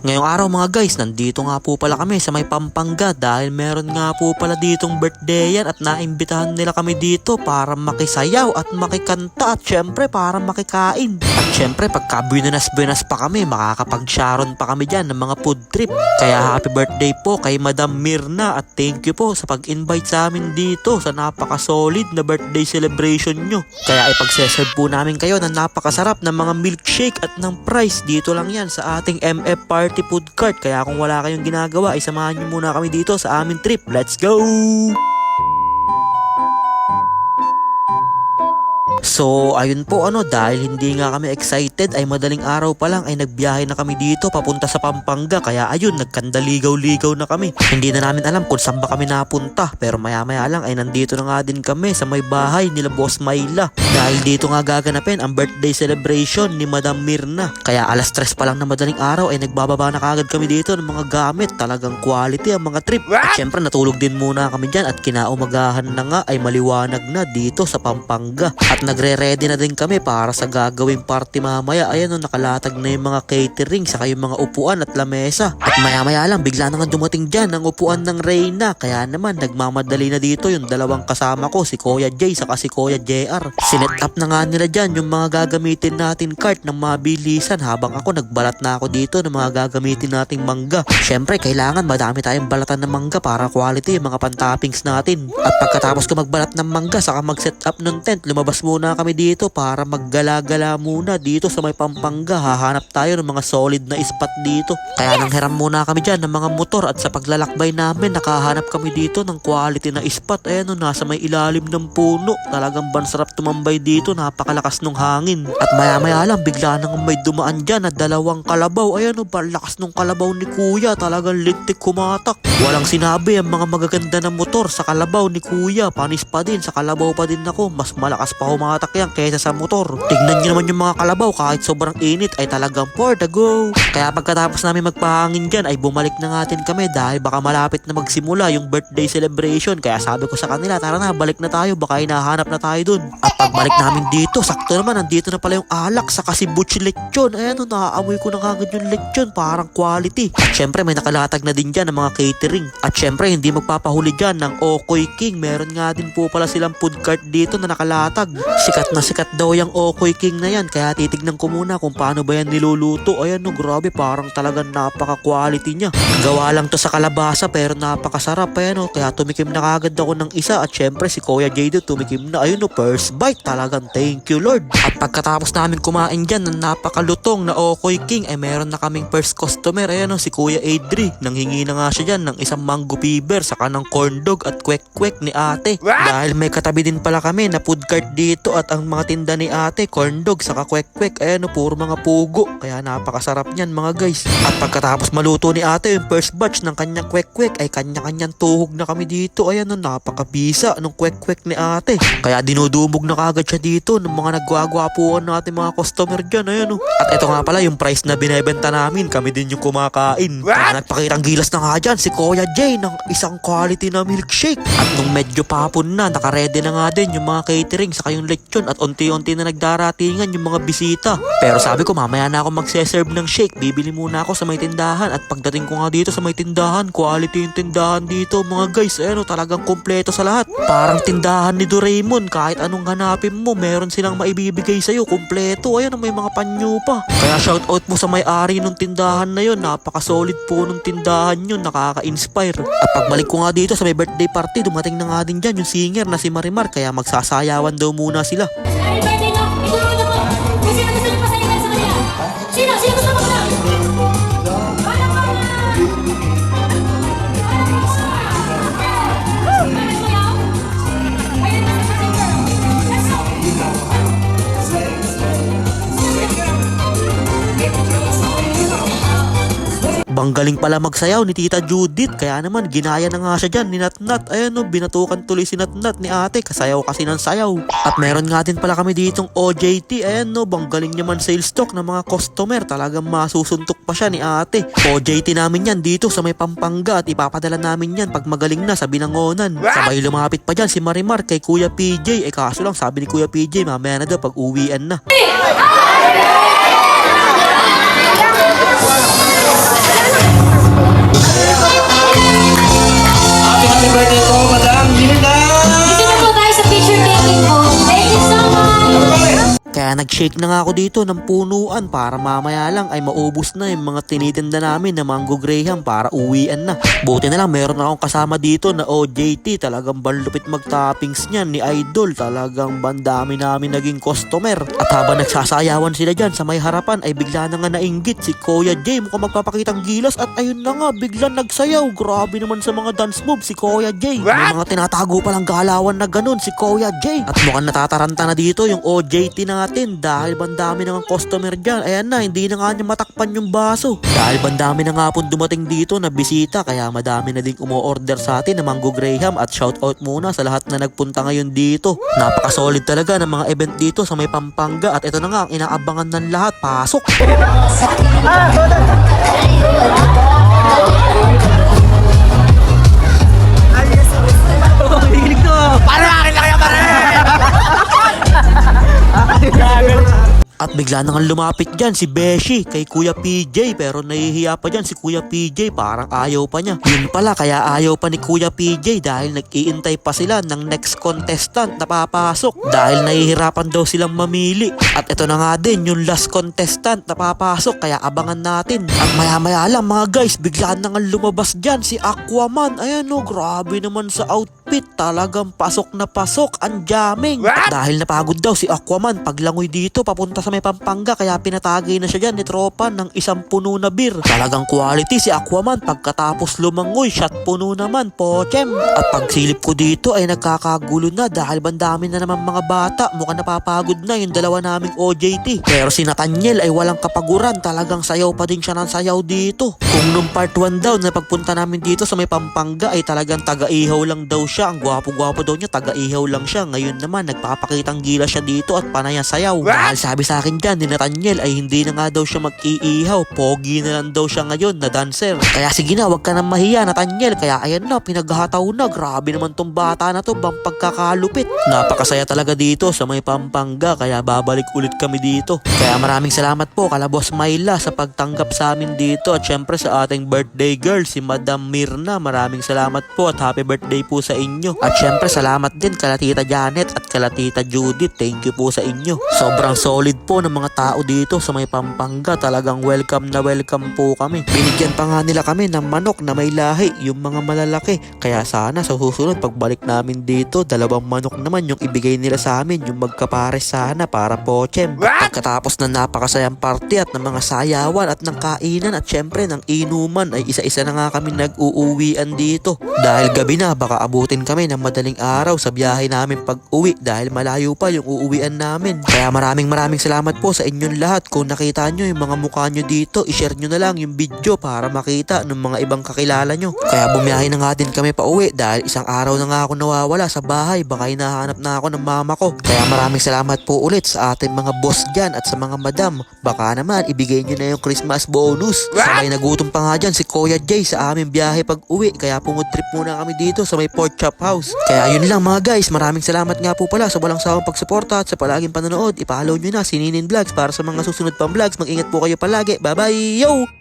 Ngayong araw mga guys, nandito nga po pala kami sa may Pampanga dahil meron nga po pala ditong birthday yan at naimbitahan nila kami dito para makisayaw at makikanta at syempre para makikain. At syempre pagka buenas pa kami, makakapag-sharon pa kami dyan ng mga food trip. Kaya happy birthday po kay Madam Mirna at thank you po sa pag-invite sa amin dito sa napaka-solid na birthday celebration nyo. Kaya ipagseserve po namin kayo ng napakasarap na mga milkshake at ng price dito lang yan sa ating MF Party Food Cart. Kaya kung wala kayong ginagawa ay samahan nyo muna kami dito sa aming trip. Let's go! So ayun po dahil hindi nga kami excited ay madaling araw pa lang ay nagbiyahe na kami dito papunta sa Pampanga. Kaya ayun, nagkandaligaw-ligaw na kami. Hindi na namin alam kung saan ba kami napunta, pero maya lang ay nandito na nga din kami sa may bahay nila Boss Myla. Dahil dito nga gaganapin ang birthday celebration ni Madam Mirna. Kaya alas 3 pa lang na madaling araw ay nagbababa na kagad kami dito ng mga gamit. Talagang quality ang mga trip. At syempre natulog din muna kami dyan at kinaumagahan na nga ay maliwanag na dito sa Pampanga. At nagre-ready na din kami para sa gagawing party mamaya. Ayan nakalatag na yung mga catering saka yung mga upuan at lamesa. At maya lang bigla na nga dumating dyan ang upuan ng Reyna. Kaya naman nagmamadali na dito yung dalawang kasama ko, si Kuya Jay saka si Kuya JR. Sinet up na nga nila dyan yung mga gagamitin natin cart ng mabilisan habang ako nagbalat na ako dito ng mga gagamitin nating mangga. Syempre kailangan madami tayong balatan ng mangga para quality yung mga pantoppings natin. At pagkatapos ko magbalat ng mangga saka mag-set up ng tent, lumabas muna kami dito para maggala-gala muna dito sa may Pampanga. Hahanap tayo ng mga solid na spot dito. Kaya nang hiram muna kami dyan ng mga motor at sa paglalakbay namin nakahanap kami dito ng quality na spot. Ayan nasa may ilalim ng puno. Talagang bansarap tumambay dito, napakalakas ng hangin. At maya lang bigla nang may dumaan dyan na dalawang kalabaw. Ayan lakas ng kalabaw ni Kuya. Talagang lintik kumatak. Walang sinabi ang mga magaganda na motor sa kalabaw ni Kuya. Panis pa din, sa kalabaw pa din ako. Mas malakas pa humatak yan kaysa sa motor. Tignan nyo naman yung mga kalabaw, kahit sobrang init ay talagang for the go. Kaya pagkatapos namin magpahangin dyan ay bumalik na nga din kami dahil baka malapit na magsimula yung birthday celebration. Kaya sabi ko sa kanila, tara na, balik na tayo, baka hinahanap na tayo dun. At pagbalik namin dito, sakto naman, nandito na pala yung alak saka si Butch lechon. Ayan naaamoy ko na kagad yung lechon, parang quality. At syempre may nakalatag na din dyan ng mga catering. At syempre hindi magpapahuli dyan ng Okoy King. Meron nga din po pala silang food cart dito na nakalatag. Sikat na sikat daw yung Okoy King na yan. Kaya titignan ko muna kung paano ba yan niluluto. Ayan grabe, parang talagang napaka-quality niya. Gawa lang to sa kalabasa pero napakasarap. Ayan kaya tumikim na kagad ako ng isa. At syempre si Kuya Jado tumikim na. Ayun first bite. Talagang thank you Lord. At pagkatapos namin kumain dyan ng napakalutong na Okoy King ay meron na kaming first customer. Ayan si Kuya Adri. Nanghingi na nga siya dyan ng isang mango fever saka ng corn dog at kwek-kwek ni ate. Dahil may katabi din pala kami na food cart dito at ang mga tinda ni ate, corn dog saka kwek-kwek. Ayan puro mga pugo. Kaya napakasarap niyan mga guys. At pagkatapos maluto ni ate yung first batch ng kanyang kwek-kwek ay kanya-kanyang tuhog na kami dito. Ayan napakabisa ng kwek-kwek ni ate. Kaya dinudumog na kagad siya dito ng mga nagwagwapuan natin mga customer dyan. Ayan At ito nga pala yung price na binebenta namin. Kami din yung kumakain. Kaya nagpakitang gilas na nga dyan si Kuya Jay ng isang quality na milkshake. At nung medyo papon na, nakaredy na nga din yung mga catering saka yung lechon at unti-unti na nagdaratingan yung mga bisita. Pero sabi ko mamaya na ako magse-serve ng shake. Bibili muna ako sa may tindahan at pagdating ko nga dito sa may tindahan, quality yung tindahan dito mga guys. Talagang kompleto sa lahat. Parang tindahan ni Doraemon, kahit anong hanapin mo meron silang maibibigay sa'yo. Kompleto. May mga panyo pa. Kaya shoutout mo sa may-ari ng tindahan na yun. Napaka-solid po ng tindahan yun. Nakaka-inspire. At pagbalik ko nga dito sa may birthday party, dumating na nga din dyan yung singer na si Marimar. Kaya magsasayawan daw muna sila. Happy birthday no! Ituro na po! Kung sino gusto niyo pasayawan sa kanya? Sino? Sino gusto mo na? Para pa na! Banggaling pala magsayaw ni Tita Judith. Kaya naman ginaya na nga siya dyan ni Natnat. Ayan binatukan tuloy si Natnat ni ate. Kasayaw kasi ng sayaw. At meron nga din pala kami ditong OJT. Ayan banggaling naman sales stock ng mga customer. Talagang masusuntok pa siya ni ate. OJT namin yan dito sa may Pampanga. At ipapadala namin yan pag magaling na sa Binangonan. Sabay lumapit pa dyan si Marimar kay Kuya PJ. Kaso lang sabi ni Kuya PJ mamaya na daw pag uwian na. Kaya nag-shake na nga ako dito ng punuan para mamaya lang ay maubos na yung mga tinitinda namin na Mango Graham para uwian na. Buti na lang meron akong kasama dito na OJT, talagang banlupit mag-toppings niyan ni Idol, talagang bandami namin naging customer. At habang nagsasayawan sila dyan sa may harapan ay bigla na nga nainggit si Kuya Jay, mukhang magpapakitang gilas at ayun na nga bigla nagsayaw. Grabe naman sa mga dance move si Kuya Jay. May mga tinatago palang galawan na ganun si Kuya Jay. At mukhang natataranta na dito yung OJT natin dahil bandami na nga customer dyan. Ayan na, hindi na nga niya matakpan yung baso. Dahil bandami na nga po dumating dito na bisita, kaya madami na ding umo-order sa atin na Mango Graham. At shoutout muna sa lahat na nagpunta ngayon dito. Napaka-solid talaga ng mga event dito sa may Pampanga. At ito na nga ang inaabangan ng lahat. Pasok! At bigla na nga lumapit dyan si Beshi kay Kuya PJ, pero nahihiya pa dyan si Kuya PJ, parang ayaw pa niya. Yun pala, kaya ayaw pa ni Kuya PJ dahil nag-iintay pa sila ng next contestant na papasok dahil nahihirapan daw silang mamili. At ito na nga din yung last contestant na papasok, kaya abangan natin. At maya-maya lang mga guys, bigla na nga lumabas dyan si Aquaman. Ayan o, grabe naman sa outfit, talagang pasok na pasok ang jamming. At dahil napagod daw si Aquaman paglangoy dito papunta sa may Pampanga, kaya pinatagay na siya dyan ni tropa ng isang puno na beer. Talagang quality si Aquaman, pagkatapos lumangoy shot puno naman, pochem. At pagsilip ko dito ay nagkakagulo na dahil bandami na naman mga bata, mukhang napapagod na yung dalawa naming OJT. Pero si Nathaniel ay walang kapaguran, talagang sayaw pa din siya ng sayaw dito. Kung nung part 1 daw na pagpunta namin dito sa may Pampanga ay talagang taga-ihaw lang daw siya, ang gwapo-gwapo daw niya, taga-ihaw lang siya. Ngayon naman nagpapakitang gila siya dito at panay ang sayaw. Dahil sabi sa akin dyan ni Nathaniel ay hindi na nga daw siya mag-iihaw, pogi na lang daw siya ngayon na dancer. Kaya sige na, wag ka nang mahiya Nathaniel. Kaya ayan na, pinaghataw na. Grabe naman tong bata na to, bang pagkakalupit. Napakasaya talaga dito sa may Pampanga, kaya babalik ulit kami dito. Kaya maraming salamat po kala Boss Myla sa pagtanggap sa amin dito, at syempre sa ating birthday girl si Madam Mirna, maraming salamat po at happy birthday po sa inyo. At syempre salamat din kala Tita Janet at kala Tita Judith, thank you po sa inyo. Sobrang solid po ng mga tao dito sa may Pampanga, talagang welcome na welcome po kami. Binigyan pa nga nila kami ng manok na may lahi, yung mga malalaki. Kaya sana sa susunod pagbalik namin dito, dalawang manok naman yung ibigay nila sa amin, yung magkapares sana para pochem. Pagkatapos ng napakasayang party at ng mga sayawan at ng kainan at syempre ng inuman ay isa-isa na nga kami nag-uuwian dito. Dahil gabi na, baka abutin kami ng madaling araw sa biyahe namin pag-uwi dahil malayo pa yung uuwian namin. Kaya maraming salamat po sa inyong lahat. Kung nakita nyo yung mga mukha nyo dito, ishare nyo na lang yung video para makita ng mga ibang kakilala nyo. Kaya bumiyahe na nga din kami pa uwi dahil isang araw na nga ako nawawala sa bahay, baka hinahanap na ako ng mama ko. Kaya maraming salamat po ulit sa ating mga boss dyan at sa mga madam. Baka naman ibigay nyo na yung Christmas bonus. Sabay nagutom pa nga dyan si Kuya Jay sa aming biyahe pag uwi, kaya pumod trip muna kami dito sa may pork chop house. Kaya yun lang mga guys, maraming salamat nga po pala sa walang sawang pagsuporta at sa palaging panonood. I-follow nyo na si Ninin Vlogs para sa mga susunod pang vlogs. Mag-ingat po kayo palagi. Bye bye! Yo!